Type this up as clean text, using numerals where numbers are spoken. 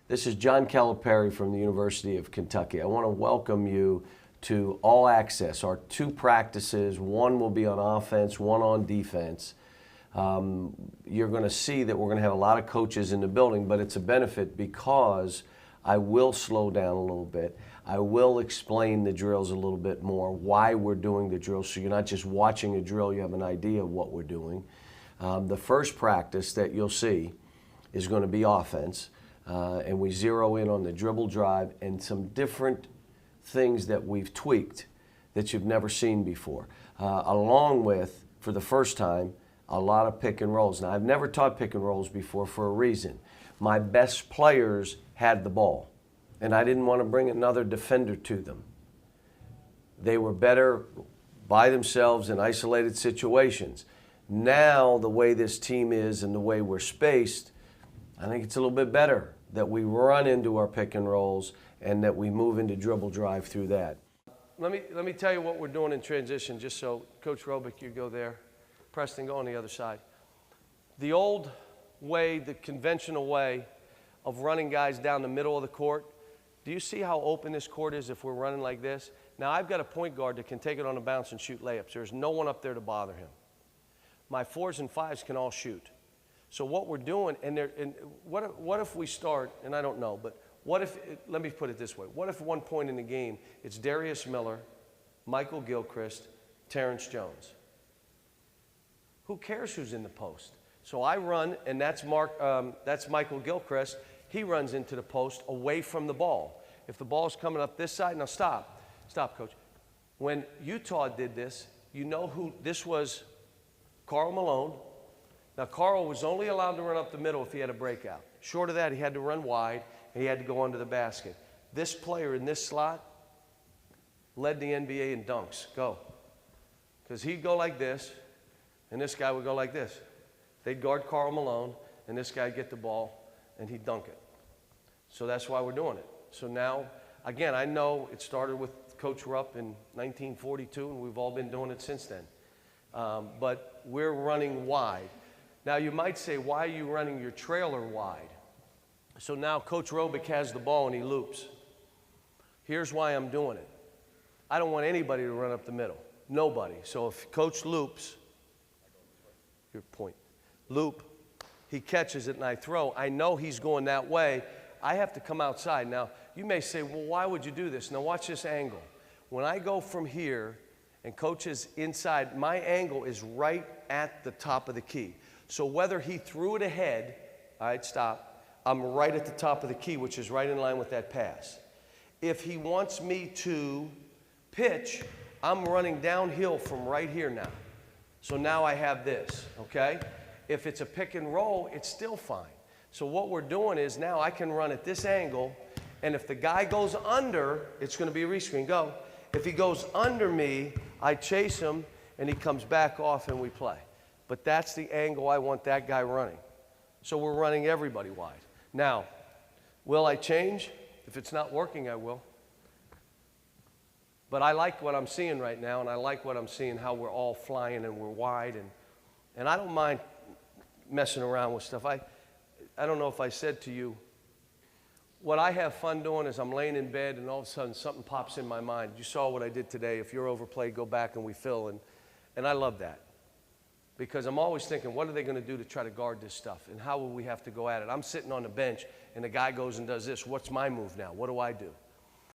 This is John Calipari from the University of Kentucky. I want to welcome you to All Access, our two practices. One will be on offense, one on defense. You're going to see that we're going to have a lot of coaches in the building, but it's a benefit because I will slow down a little bit. I will explain the drills a little bit more, why we're doing the drills, so you're not just watching a drill, you have an idea of what we're doing. The first practice that you'll see is going to be offense, and we zero in on the dribble drive and some different things that we've tweaked that you've never seen before, along with, for the first time, a lot of pick and rolls. Now, I've never taught pick and rolls before for a reason. My best players had the ball, and I didn't want to bring another defender to them. They were better by themselves in isolated situations. Now, the way this team is and the way we're spaced, I think it's a little bit better that we run into our pick and rolls and that we move into dribble drive through that. Let me tell you what we're doing in transition, just so, Coach Robick, you go there. Preston, go on the other side. The old way, the conventional way of running guys down the middle of the court, do you see how open this court is if we're running like this? Now, I've got a point guard that can take it on a bounce and shoot layups. There's no one up there to bother him. My 4s and 5s can all shoot. So what we're doing, and what if we start, and I don't know, but what if, let me put it this way, what if at one point in the game it's Darius Miller, Michael Gilchrist, Terrence Jones? Who cares who's in the post? So I run, and that's Michael Gilchrist. He runs into the post away from the ball. If the ball's coming up this side, now stop, Coach. When Utah did this, you know who, this was Karl Malone. Now, Karl was only allowed to run up the middle if he had a breakout. Short of that, he had to run wide, and he had to go under the basket. This player in this slot led the NBA in dunks. Go. Because he'd go like this, and this guy would go like this. They'd guard Karl Malone, and this guy'd get the ball, and he'd dunk it. So that's why we're doing it. So now, again, I know it started with Coach Rupp in 1942, and we've all been doing it since then. But we're running wide. Now, you might say, why are you running your trailer wide? So now Coach Robick has the ball, and he loops. Here's why I'm doing it. I don't want anybody to run up the middle. Nobody. So if Coach loops, your point, loop, he catches it and I throw. I know he's going that way. I have to come outside. Now, you may say, well, why would you do this? Now, watch this angle. When I go from here and Coach is inside, my angle is right at the top of the key. So whether he threw it ahead, all right, stop, I'm right at the top of the key, which is right in line with that pass. If he wants me to pitch, I'm running downhill from right here now. So now I have this, okay? If it's a pick and roll, it's still fine. So what we're doing is now I can run at this angle, and if the guy goes under, it's going to be a rescreen. Go. If he goes under me, I chase him, and he comes back off, and we play. But that's the angle I want that guy running. So we're running everybody wide. Now, will I change? If it's not working, I will. But I like what I'm seeing right now, and I like what I'm seeing, how we're all flying and we're wide. And I don't mind messing around with stuff. I don't know if I said to you, what I have fun doing is I'm laying in bed and all of a sudden something pops in my mind. You saw what I did today. If you're overplayed, go back and we fill. And I love that. Because I'm always thinking, what are they going to do to try to guard this stuff? And how will we have to go at it? I'm sitting on the bench, and the guy goes and does this. What's my move now? What do I do?